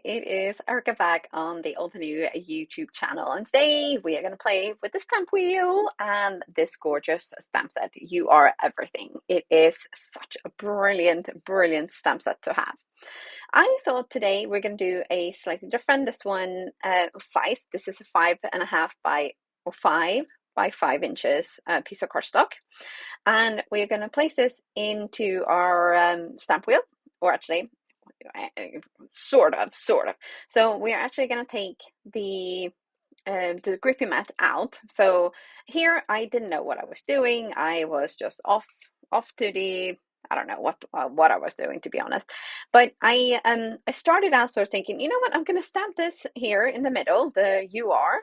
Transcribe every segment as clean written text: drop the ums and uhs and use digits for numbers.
it is Erica back on the Altenew YouTube channel, and today we are going to play with the stamp wheel and this gorgeous stamp set. You are everything. It is such a brilliant, brilliant stamp set to have. I thought today we're going to do a slightly different. This one size. This is a 5.5 by or 5 by 5 inches piece of cardstock, and we're going to place this into our stamp wheel, or actually sort of. So we are actually going to take the grippy mat out. So here I didn't know what I was doing. I was just off to the, I don't know what I was doing, to be honest. But I started out sort of thinking, you know what, I'm going to stamp this here in the middle, the UR.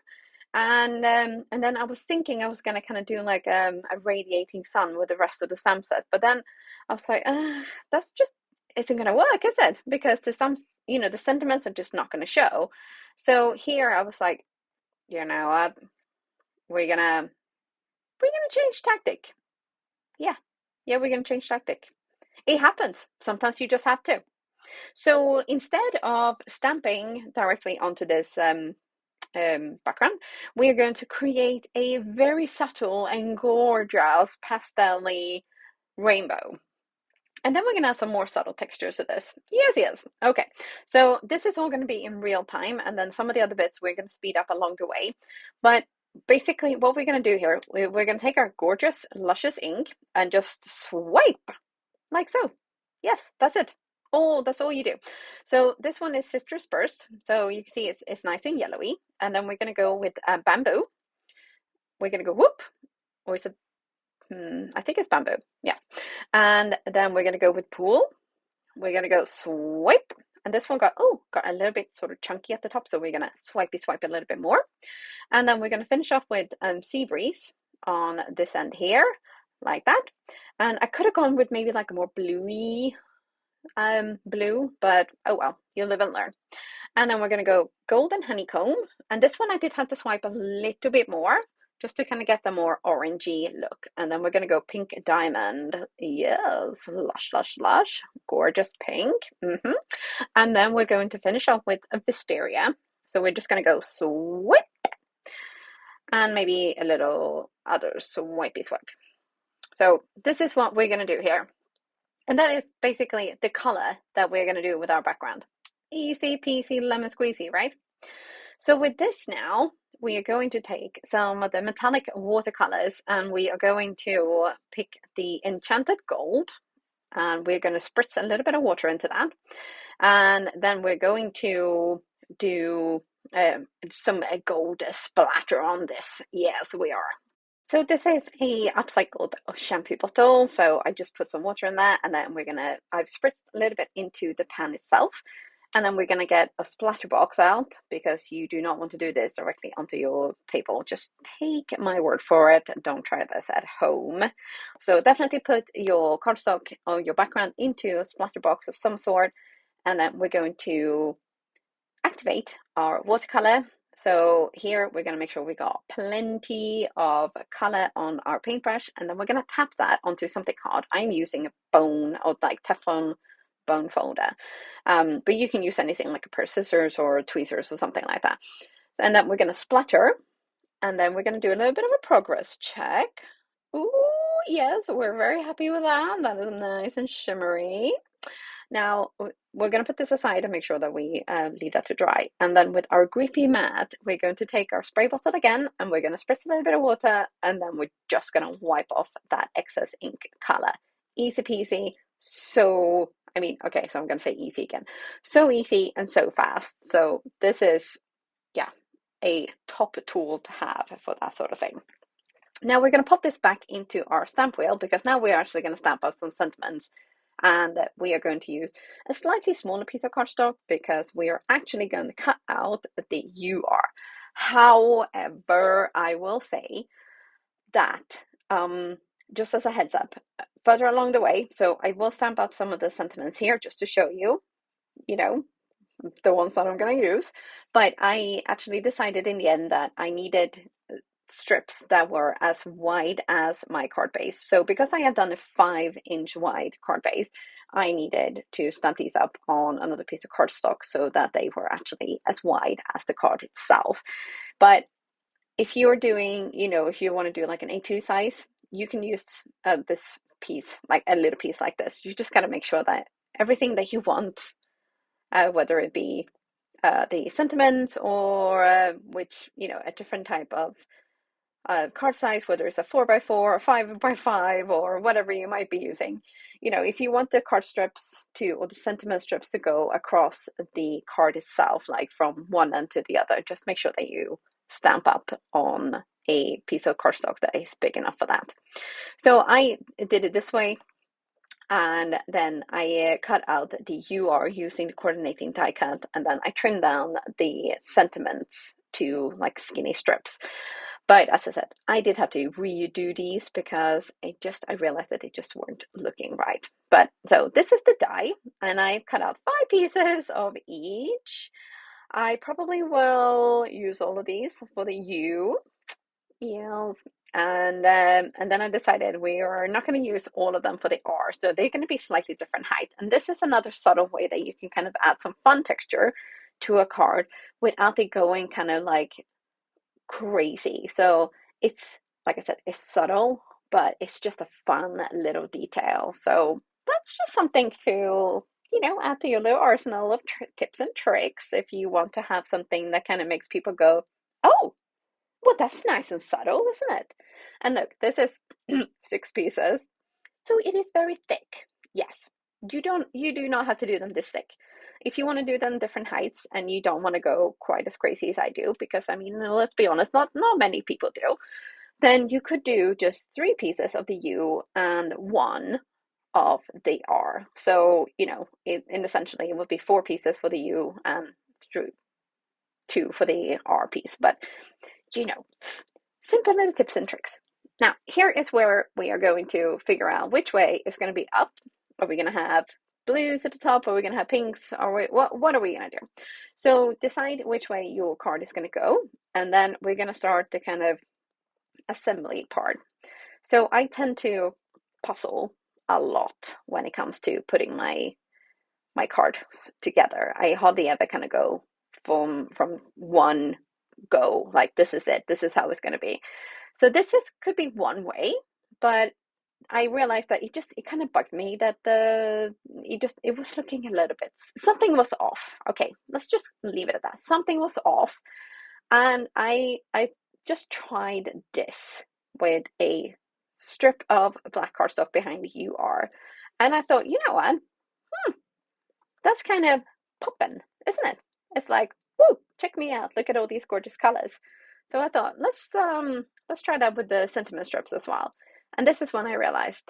And then I was thinking I was going to kind of do like a radiating sun with the rest of the stamp set. But then I was like, that's just isn't going to work, is it? Because the sentiments are just not going to show. So here I was like, you know what, we're gonna change tactic. Yeah, we're gonna change tactic. It happens. Sometimes you just have to. So instead of stamping directly onto this background, we are going to create a very subtle and gorgeous pastel-y rainbow. And then we're going to have some more subtle textures to this. Yes. Okay, so this is all going to be in real time, and then some of the other bits we're going to speed up along the way. But basically what we're going to do here, we're going to take our gorgeous, luscious ink and just swipe like so. Yes, that's it. Oh, that's all you do. So this one is Citrus Burst. So you can see it's nice and yellowy. And then we're going to go with Bamboo. We're going to go whoop, or is it I think it's Bamboo. Yeah. And then we're going to go with Pool. We're going to go swipe. And this one got a little bit sort of chunky at the top. So we're going to swipe a little bit more. And then we're going to finish off with Sea Breeze on this end here, like that. And I could have gone with maybe like a more bluey blue, but oh well, you live and learn. And then we're going to go Golden Honeycomb. And this one I did have to swipe a little bit more, just to kind of get the more orangey look. And then we're going to go Pink Diamond. Yes, lush, gorgeous pink. And then we're going to finish off with a Wisteria. So we're just going to go swipe, and maybe a little other swipey swipe. So this is what we're going to do here. And that is basically the color that we're going to do with our background. Easy peasy lemon squeezy, right? So with this now, we are going to take some of the metallic watercolors, and we are going to pick the Enchanted Gold, and we're going to spritz a little bit of water into that. And then we're going to do some gold splatter on this. Yes, we are. So this is a upcycled shampoo bottle. So I just put some water in that, and then I've spritzed a little bit into the pan itself. And then we're going to get a splatter box out, because you do not want to do this directly onto your table. Just take my word for it. Don't try this at home. So definitely put your cardstock or your background into a splatter box of some sort. And then we're going to activate our watercolor. So here we're going to make sure we got plenty of color on our paintbrush, and then we're going to tap that onto something hard. I'm using a bone, or like Teflon bone folder, but you can use anything like a pair of scissors or tweezers or something like that. And then we're going to splatter, and then we're going to do a little bit of a progress check. Ooh, yes, we're very happy with that. That is nice and shimmery. Now we're going to put this aside and make sure that we leave that to dry. And then with our grippy mat, we're going to take our spray bottle again, and we're going to spritz a little bit of water, and then we're just going to wipe off that excess ink color. Easy peasy. So, I mean, okay, so I'm going to say easy again. So easy and so fast. So this is, yeah, a top tool to have for that sort of thing. Now we're going to pop this back into our stamp wheel, because now we're actually going to stamp out some sentiments. And we are going to use a slightly smaller piece of cardstock, because we are actually going to cut out the UR. However, I will say that just as a heads up, further along the way, so I will stamp up some of the sentiments here just to show you, the ones that I'm going to use. But I actually decided in the end that I needed strips that were as wide as my card base. So because I have done a 5-inch wide card base, I needed to stamp these up on another piece of cardstock so that they were actually as wide as the card itself. But if you're doing, if you want to do like an A2 size, you can use this piece, like a little piece like this. You just got to make sure that everything that you want, whether it be the sentiments or which, a different type of card size, whether it's a 4x4 or 5x5 or whatever you might be using. If you want the card strips or the sentiment strips to go across the card itself, like from one end to the other, just make sure that you stamp up on a piece of cardstock that is big enough for that. So I did it this way. And then I cut out the UR using the coordinating die cut, and then I trimmed down the sentiments to like skinny strips. But as I said, I did have to redo these because I realized that they just weren't looking right. But so this is the die, and I've cut out 5 pieces of each. I probably will use all of these for the U. Yeah, and then I decided we are not going to use all of them for the R, so they're going to be slightly different height. And this is another subtle way that you can kind of add some fun texture to a card without it going kind of like crazy. So it's, like I said, it's subtle, but it's just a fun little detail. So that's just something to, add to your little arsenal of tips and tricks if you want to have something that kind of makes people go, oh, well, that's nice and subtle, isn't it? And look, this is 6 pieces, so it is very thick. Yes, you do not have to do them this thick. If you want to do them different heights and you don't want to go quite as crazy as I do, because I mean, let's be honest, not many people do, then you could do just 3 pieces of the U and 1 of the R. So, essentially it would be 4 pieces for the U and 2 for the R piece. But simple little tips and tricks. Now, here is where we are going to figure out which way is going to be up. Are we going to have blues at the top? Are we going to have pinks? What are we going to do? So decide which way your card is going to go, and then we're going to start the kind of assembly part. So I tend to puzzle a lot when it comes to putting my cards together. I hardly ever kind of go from one go, like this is it, this is how it's going to be. So this could be one way, but I realized that it kind of bugged me that it was looking a little bit, something was off. Okay, let's just leave it at that. Something was off, and I just tried this with a strip of black cardstock behind the UR, and I thought, you know what, that's kind of popping, isn't it? It's like, woo, check me out, look at all these gorgeous colors. So I thought, let's try that with the sentiment strips as well. And this is when I realized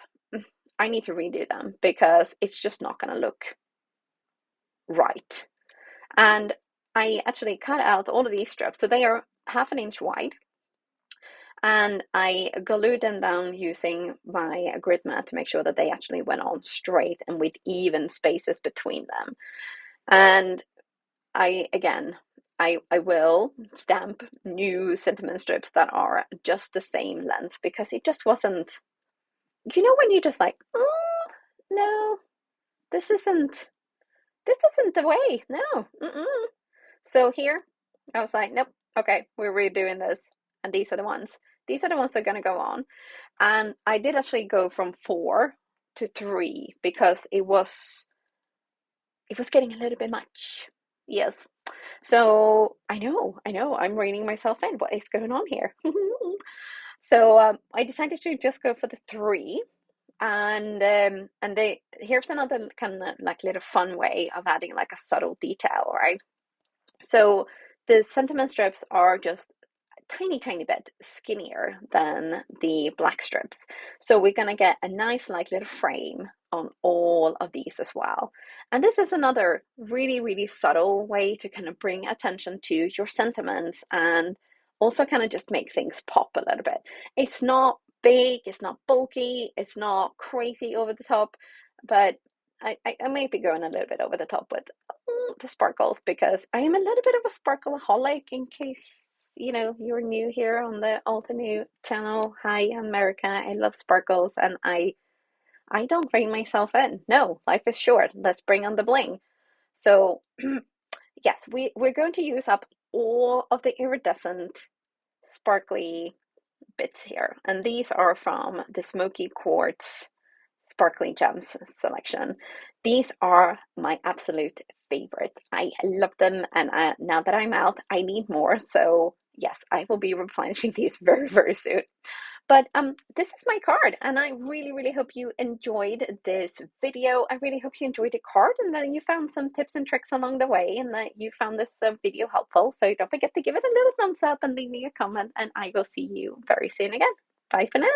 I need to redo them because it's just not going to look right. And I actually cut out all of these strips, so they are 1/2 inch wide, and I glued them down using my grid mat to make sure that they actually went on straight and with even spaces between them. And I will stamp new sentiment strips that are just the same length because it just wasn't, when you're just like, oh no, this isn't the way. No. Mm-mm. So here I was like, nope, okay, we're redoing this, and these are the ones that are going to go on. And I did actually go from 4 to 3 because it was getting a little bit much. Yes. So I know, I'm reining myself in. What is going on here? So I decided to just go for the 3, and here's another kind of like little fun way of adding like a subtle detail, right? So the sentiment strips are just tiny bit skinnier than the black strips. So we're gonna get a nice like little frame on all of these as well. And this is another really subtle way to kind of bring attention to your sentiments and also kind of just make things pop a little bit. It's not big, it's not bulky, it's not crazy over the top, but I may be going a little bit over the top with the sparkles because I am a little bit of a sparkleaholic, in case you know, you're new here on the Altenew channel, hi, I'm America. I love sparkles and I don't rein myself in. No, life is short. Let's bring on the bling. So yes, we're going to use up all of the iridescent, sparkly bits here. And these are from the Smoky Quartz Sparkly Gems selection. These are my absolute favorite. I love them, and now that I'm out, I need more. So yes, I will be replenishing these very, very soon. But this is my card, and I really, really hope you enjoyed this video. I really hope you enjoyed the card and that you found some tips and tricks along the way and that you found this video helpful. So don't forget to give it a little thumbs up and leave me a comment, and I will see you very soon again. Bye for now.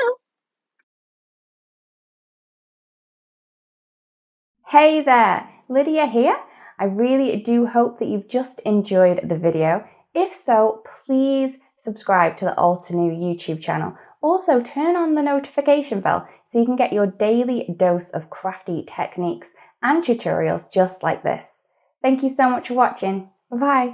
Hey there, Lydia here. I really do hope that you've just enjoyed the video. If so, please subscribe to the Altenew YouTube channel. Also, turn on the notification bell so you can get your daily dose of crafty techniques and tutorials just like this. Thank you so much for watching. Bye-bye.